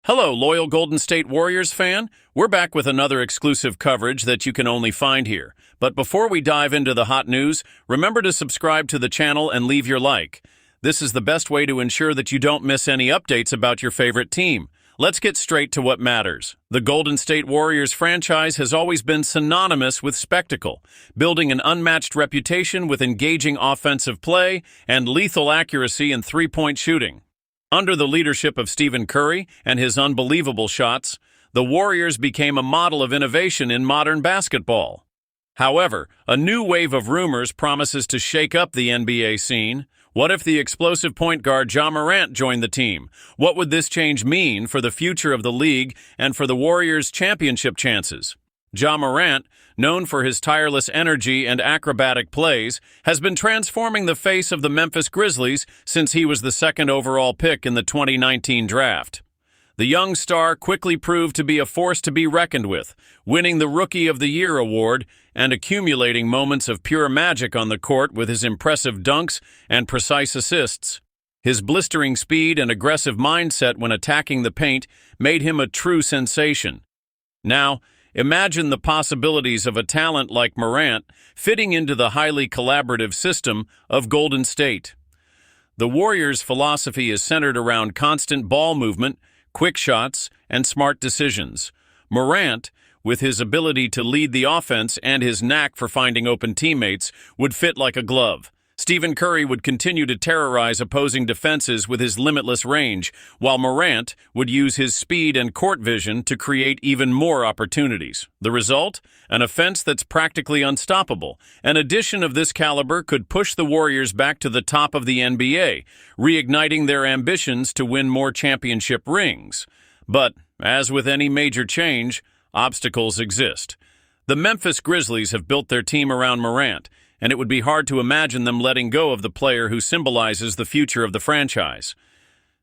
Hello, loyal Golden State Warriors fan. We're back with another exclusive coverage that you can only find here. But before we dive into the hot news, remember to subscribe to the channel and leave your like. This is the best way to ensure that you don't miss any updates about your favorite team. Let's get straight to what matters. The Golden State Warriors franchise has always been synonymous with spectacle, building an unmatched reputation with engaging offensive play and lethal accuracy in three-point shooting. Under the leadership of Stephen Curry and his unbelievable shots, the Warriors became a model of innovation in modern basketball. However, a new wave of rumors promises to shake up the NBA scene. What if the explosive point guard Ja Morant joined the team? What would this change mean for the future of the league and for the Warriors' championship chances? Ja Morant, known for his tireless energy and acrobatic plays, has been transforming the face of the Memphis Grizzlies since he was the second overall pick in the 2019 draft. The young star quickly proved to be a force to be reckoned with, winning the Rookie of the Year award and accumulating moments of pure magic on the court with his impressive dunks and precise assists. His blistering speed and aggressive mindset when attacking the paint made him a true sensation. Now, imagine the possibilities of a talent like Morant fitting into the highly collaborative system of Golden State. The Warriors' philosophy is centered around constant ball movement, quick shots, and smart decisions. Morant, with his ability to lead the offense and his knack for finding open teammates, would fit like a glove. Stephen Curry would continue to terrorize opposing defenses with his limitless range, while Morant would use his speed and court vision to create even more opportunities. The result? An offense that's practically unstoppable. An addition of this caliber could push the Warriors back to the top of the NBA, reigniting their ambitions to win more championship rings. But, as with any major change, obstacles exist. The Memphis Grizzlies have built their team around Morant, and it would be hard to imagine them letting go of the player who symbolizes the future of the franchise.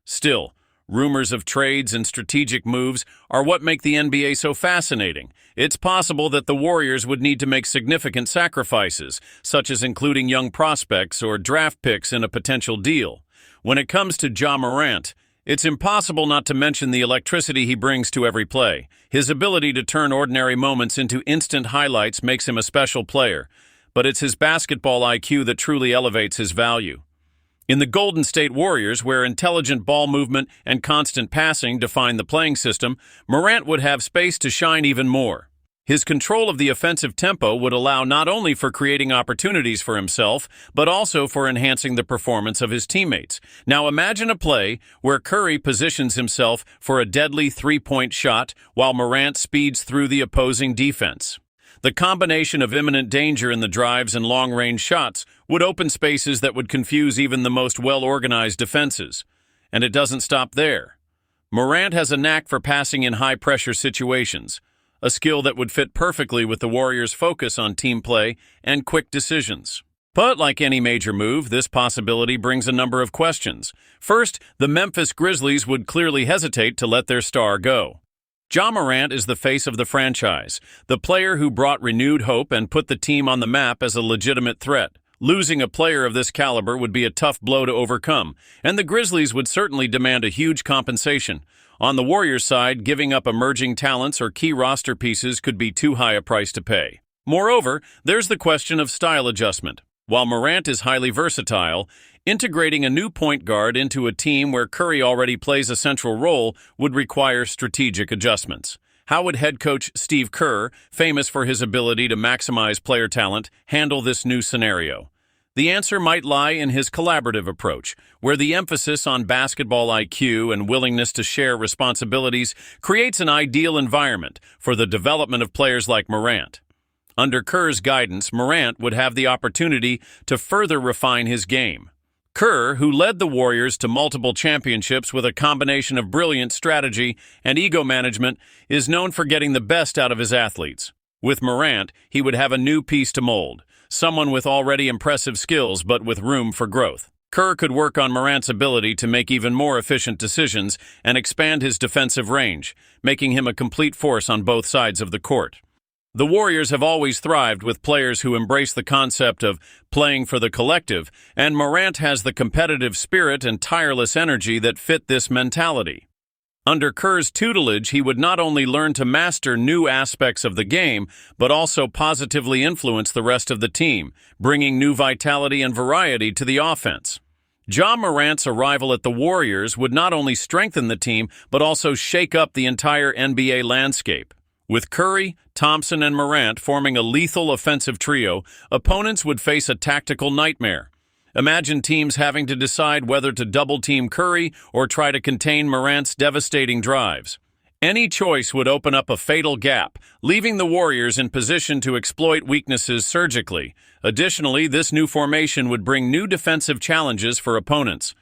Still, rumors of trades and strategic moves are what make the NBA so fascinating. It's possible that the Warriors would need to make significant sacrifices, such as including young prospects or draft picks in a potential deal. When it comes to Ja Morant, it's impossible not to mention the electricity he brings to every play. His ability to turn ordinary moments into instant highlights makes him a special player, but it's his basketball IQ that truly elevates his value. In the Golden State Warriors, where intelligent ball movement and constant passing define the playing system, Morant would have space to shine even more. His control of the offensive tempo would allow not only for creating opportunities for himself, but also for enhancing the performance of his teammates. Now imagine a play where Curry positions himself for a deadly three-point shot while Morant speeds through the opposing defense. The combination of imminent danger in the drives and long-range shots would open spaces that would confuse even the most well-organized defenses. And it doesn't stop there. Morant has a knack for passing in high-pressure situations, a skill that would fit perfectly with the Warriors' focus on team play and quick decisions. But like any major move, this possibility brings a number of questions. First, the Memphis Grizzlies would clearly hesitate to let their star go. Ja Morant is the face of the franchise, the player who brought renewed hope and put the team on the map as a legitimate threat. Losing a player of this caliber would be a tough blow to overcome, and the Grizzlies would certainly demand a huge compensation. On the Warriors' side, giving up emerging talents or key roster pieces could be too high a price to pay. Moreover, there's the question of style adjustment. While Morant is highly versatile, integrating a new point guard into a team where Curry already plays a central role would require strategic adjustments. How would head coach Steve Kerr, famous for his ability to maximize player talent, handle this new scenario? The answer might lie in his collaborative approach, where the emphasis on basketball IQ and willingness to share responsibilities creates an ideal environment for the development of players like Morant. Under Kerr's guidance, Morant would have the opportunity to further refine his game. Kerr, who led the Warriors to multiple championships with a combination of brilliant strategy and ego management, is known for getting the best out of his athletes. With Morant, he would have a new piece to mold, someone with already impressive skills but with room for growth. Kerr could work on Morant's ability to make even more efficient decisions and expand his defensive range, making him a complete force on both sides of the court. The Warriors have always thrived with players who embrace the concept of playing for the collective, and Morant has the competitive spirit and tireless energy that fit this mentality. Under Kerr's tutelage, he would not only learn to master new aspects of the game, but also positively influence the rest of the team, bringing new vitality and variety to the offense. Ja Morant's arrival at the Warriors would not only strengthen the team, but also shake up the entire NBA landscape. With Curry, Thompson, and Morant forming a lethal offensive trio, opponents would face a tactical nightmare. Imagine teams having to decide whether to double-team Curry or try to contain Morant's devastating drives. Any choice would open up a fatal gap, leaving the Warriors in position to exploit weaknesses surgically. Additionally, this new formation would bring new defensive challenges for opponents.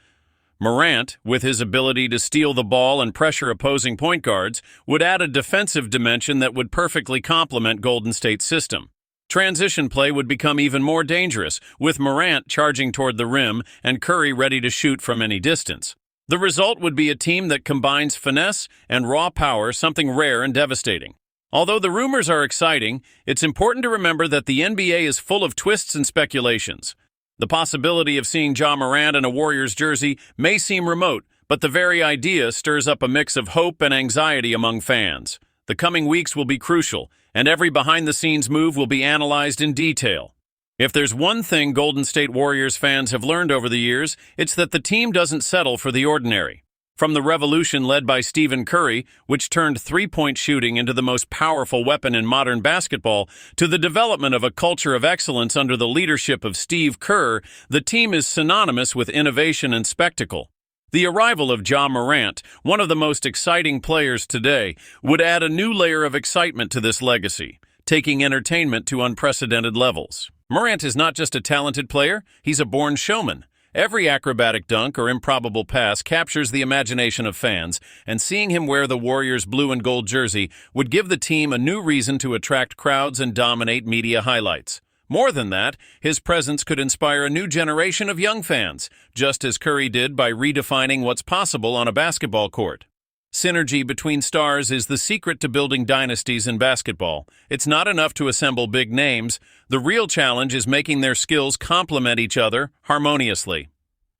Morant, with his ability to steal the ball and pressure opposing point guards, would add a defensive dimension that would perfectly complement Golden State's system. Transition play would become even more dangerous, with Morant charging toward the rim and Curry ready to shoot from any distance. The result would be a team that combines finesse and raw power, something rare and devastating. Although the rumors are exciting, it's important to remember that the NBA is full of twists and speculations. The possibility of seeing Ja Morant in a Warriors jersey may seem remote, but the very idea stirs up a mix of hope and anxiety among fans. The coming weeks will be crucial, and every behind-the-scenes move will be analyzed in detail. If there's one thing Golden State Warriors fans have learned over the years, it's that the team doesn't settle for the ordinary. From the revolution led by Stephen Curry, which turned three-point shooting into the most powerful weapon in modern basketball, to the development of a culture of excellence under the leadership of Steve Kerr, the team is synonymous with innovation and spectacle. The arrival of Ja Morant, one of the most exciting players today, would add a new layer of excitement to this legacy, taking entertainment to unprecedented levels. Morant is not just a talented player, he's a born showman. Every acrobatic dunk or improbable pass captures the imagination of fans, and seeing him wear the Warriors' blue and gold jersey would give the team a new reason to attract crowds and dominate media highlights. More than that, his presence could inspire a new generation of young fans, just as Curry did by redefining what's possible on a basketball court. Synergy between stars is the secret to building dynasties in basketball. It's not enough to assemble big names. The real challenge is making their skills complement each other harmoniously.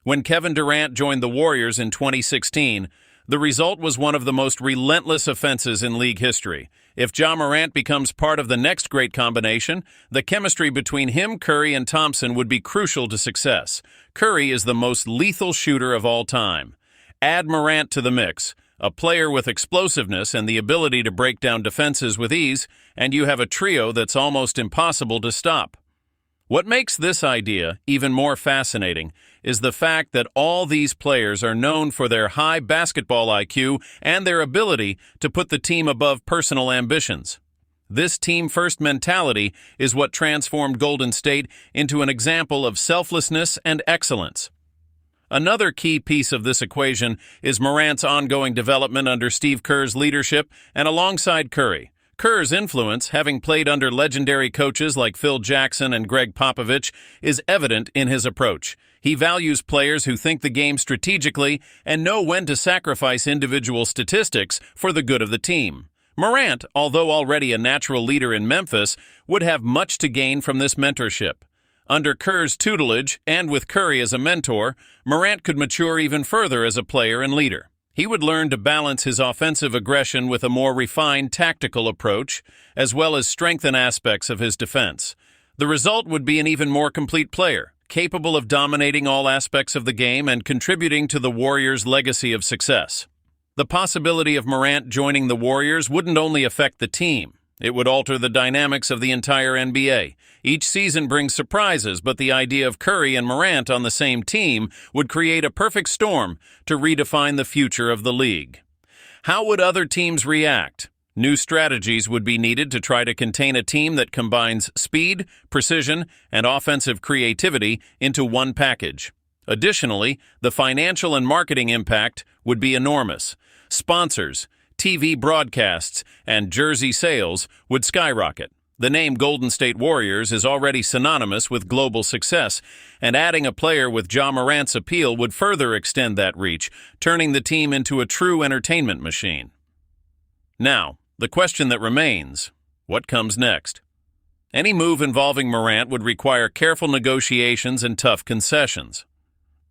When Kevin Durant joined the Warriors in 2016, the result was one of the most relentless offenses in league history. If Ja Morant becomes part of the next great combination, the chemistry between him, Curry, and Thompson would be crucial to success. Curry is the most lethal shooter of all time. Add Morant to the mix, a player with explosiveness and the ability to break down defenses with ease, and you have a trio that's almost impossible to stop. What makes this idea even more fascinating is the fact that all these players are known for their high basketball IQ and their ability to put the team above personal ambitions. This team-first mentality is what transformed Golden State into an example of selflessness and excellence. Another key piece of this equation is Morant's ongoing development under Steve Kerr's leadership and alongside Curry. Kerr's influence, having played under legendary coaches like Phil Jackson and Greg Popovich, is evident in his approach. He values players who think the game strategically and know when to sacrifice individual statistics for the good of the team. Morant, although already a natural leader in Memphis, would have much to gain from this mentorship. Under Kerr's tutelage, and with Curry as a mentor, Morant could mature even further as a player and leader. He would learn to balance his offensive aggression with a more refined tactical approach, as well as strengthen aspects of his defense. The result would be an even more complete player, capable of dominating all aspects of the game and contributing to the Warriors' legacy of success. The possibility of Morant joining the Warriors wouldn't only affect the team. It would alter the dynamics of the entire NBA. Each season brings surprises, but the idea of Curry and Morant on the same team would create a perfect storm to redefine the future of the league. How would other teams react? New strategies would be needed to try to contain a team that combines speed, precision, and offensive creativity into one package. Additionally, the financial and marketing impact would be enormous. Sponsors, TV broadcasts, and jersey sales would skyrocket. The name Golden State Warriors is already synonymous with global success, and adding a player with Ja Morant's appeal would further extend that reach, turning the team into a true entertainment machine. Now, the question that remains, what comes next? Any move involving Morant would require careful negotiations and tough concessions.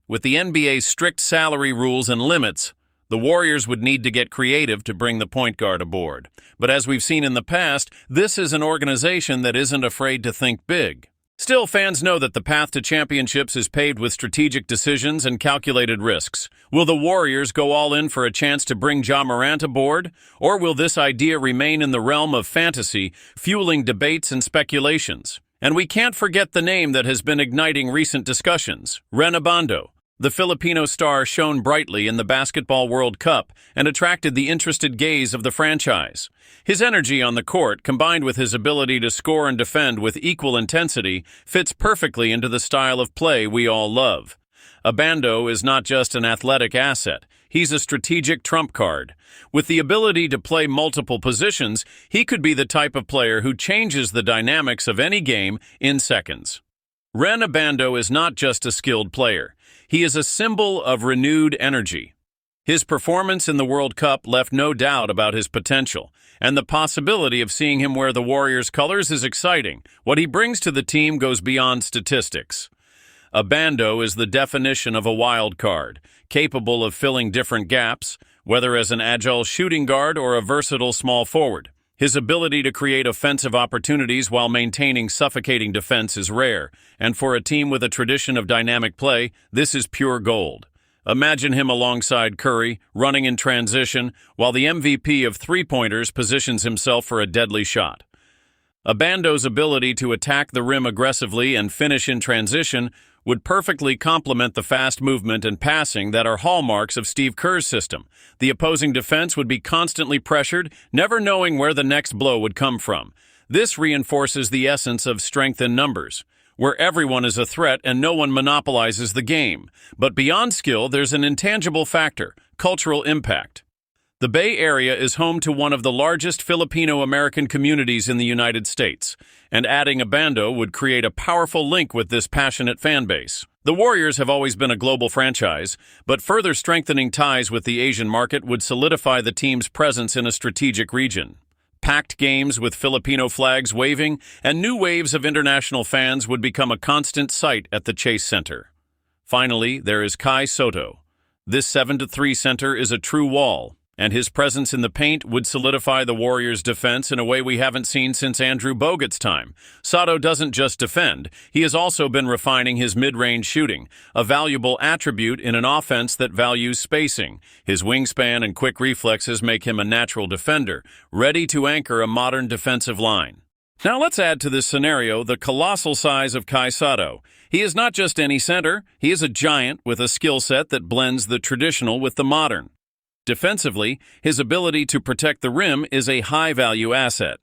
With the NBA's strict salary rules and limits, The Warriors would need to get creative to bring the point guard aboard. But as we've seen in the past, this is an organization that isn't afraid to think big. Still, fans know that the path to championships is paved with strategic decisions and calculated risks. Will the Warriors go all in for a chance to bring Morant aboard? Or will this idea remain in the realm of fantasy, fueling debates and speculations? And we can't forget the name that has been igniting recent discussions, Ren Abando. The Filipino star shone brightly in the Basketball World Cup and attracted the interested gaze of the franchise. His energy on the court, combined with his ability to score and defend with equal intensity, fits perfectly into the style of play we all love. Abando is not just an athletic asset, he's a strategic trump card. With the ability to play multiple positions, he could be the type of player who changes the dynamics of any game in seconds. Ren Abando is not just a skilled player. He is a symbol of renewed energy. His performance in the World Cup left no doubt about his potential, and the possibility of seeing him wear the Warriors' colors is exciting. What he brings to the team goes beyond statistics. Abando is the definition of a wild card, capable of filling different gaps, whether as an agile shooting guard or a versatile small forward. His ability to create offensive opportunities while maintaining suffocating defense is rare, and for a team with a tradition of dynamic play, this is pure gold. Imagine him alongside Curry, running in transition, while the MVP of three-pointers positions himself for a deadly shot. Abando's ability to attack the rim aggressively and finish in transition would perfectly complement the fast movement and passing that are hallmarks of Steve Kerr's system. The opposing defense would be constantly pressured, never knowing where the next blow would come from. This reinforces the essence of strength in numbers, where everyone is a threat and no one monopolizes the game. But beyond skill, there's an intangible factor: cultural impact. The Bay Area is home to one of the largest Filipino-American communities in the United States, and adding Abando would create a powerful link with this passionate fan base. The Warriors have always been a global franchise, but further strengthening ties with the Asian market would solidify the team's presence in a strategic region. Packed games with Filipino flags waving and new waves of international fans would become a constant sight at the Chase Center. Finally, there is Sotto. This 7-3 center is a true wall, and his presence in the paint would solidify the Warriors' defense in a way we haven't seen since Andrew Bogut's time. Sotto doesn't just defend, he has also been refining his mid-range shooting, a valuable attribute in an offense that values spacing. His wingspan and quick reflexes make him a natural defender, ready to anchor a modern defensive line. Now let's add to this scenario the colossal size of Sotto. He is not just any center, he is a giant with a skill set that blends the traditional with the modern. Defensively, his ability to protect the rim is a high-value asset.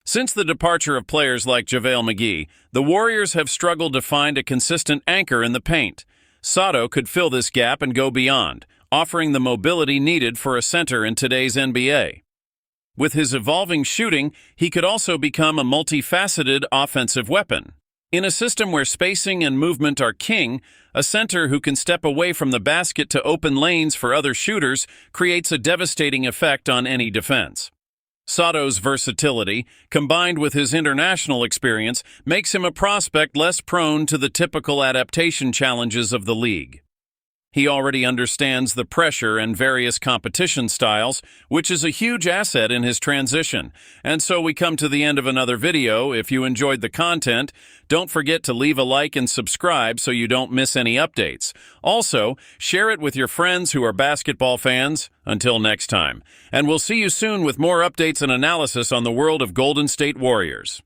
Since the departure of players like JaVale McGee, the Warriors have struggled to find a consistent anchor in the paint. Sotto could fill this gap and go beyond, offering the mobility needed for a center in today's NBA. With his evolving shooting, he could also become a multifaceted offensive weapon. In a system where spacing and movement are king, a center who can step away from the basket to open lanes for other shooters creates a devastating effect on any defense. Sotto's versatility, combined with his international experience, makes him a prospect less prone to the typical adaptation challenges of the league. He already understands the pressure and various competition styles, which is a huge asset in his transition. And so we come to the end of another video. If you enjoyed the content, don't forget to leave a like and subscribe so you don't miss any updates. Also, share it with your friends who are basketball fans. Until next time. And we'll see you soon with more updates and analysis on the world of Golden State Warriors.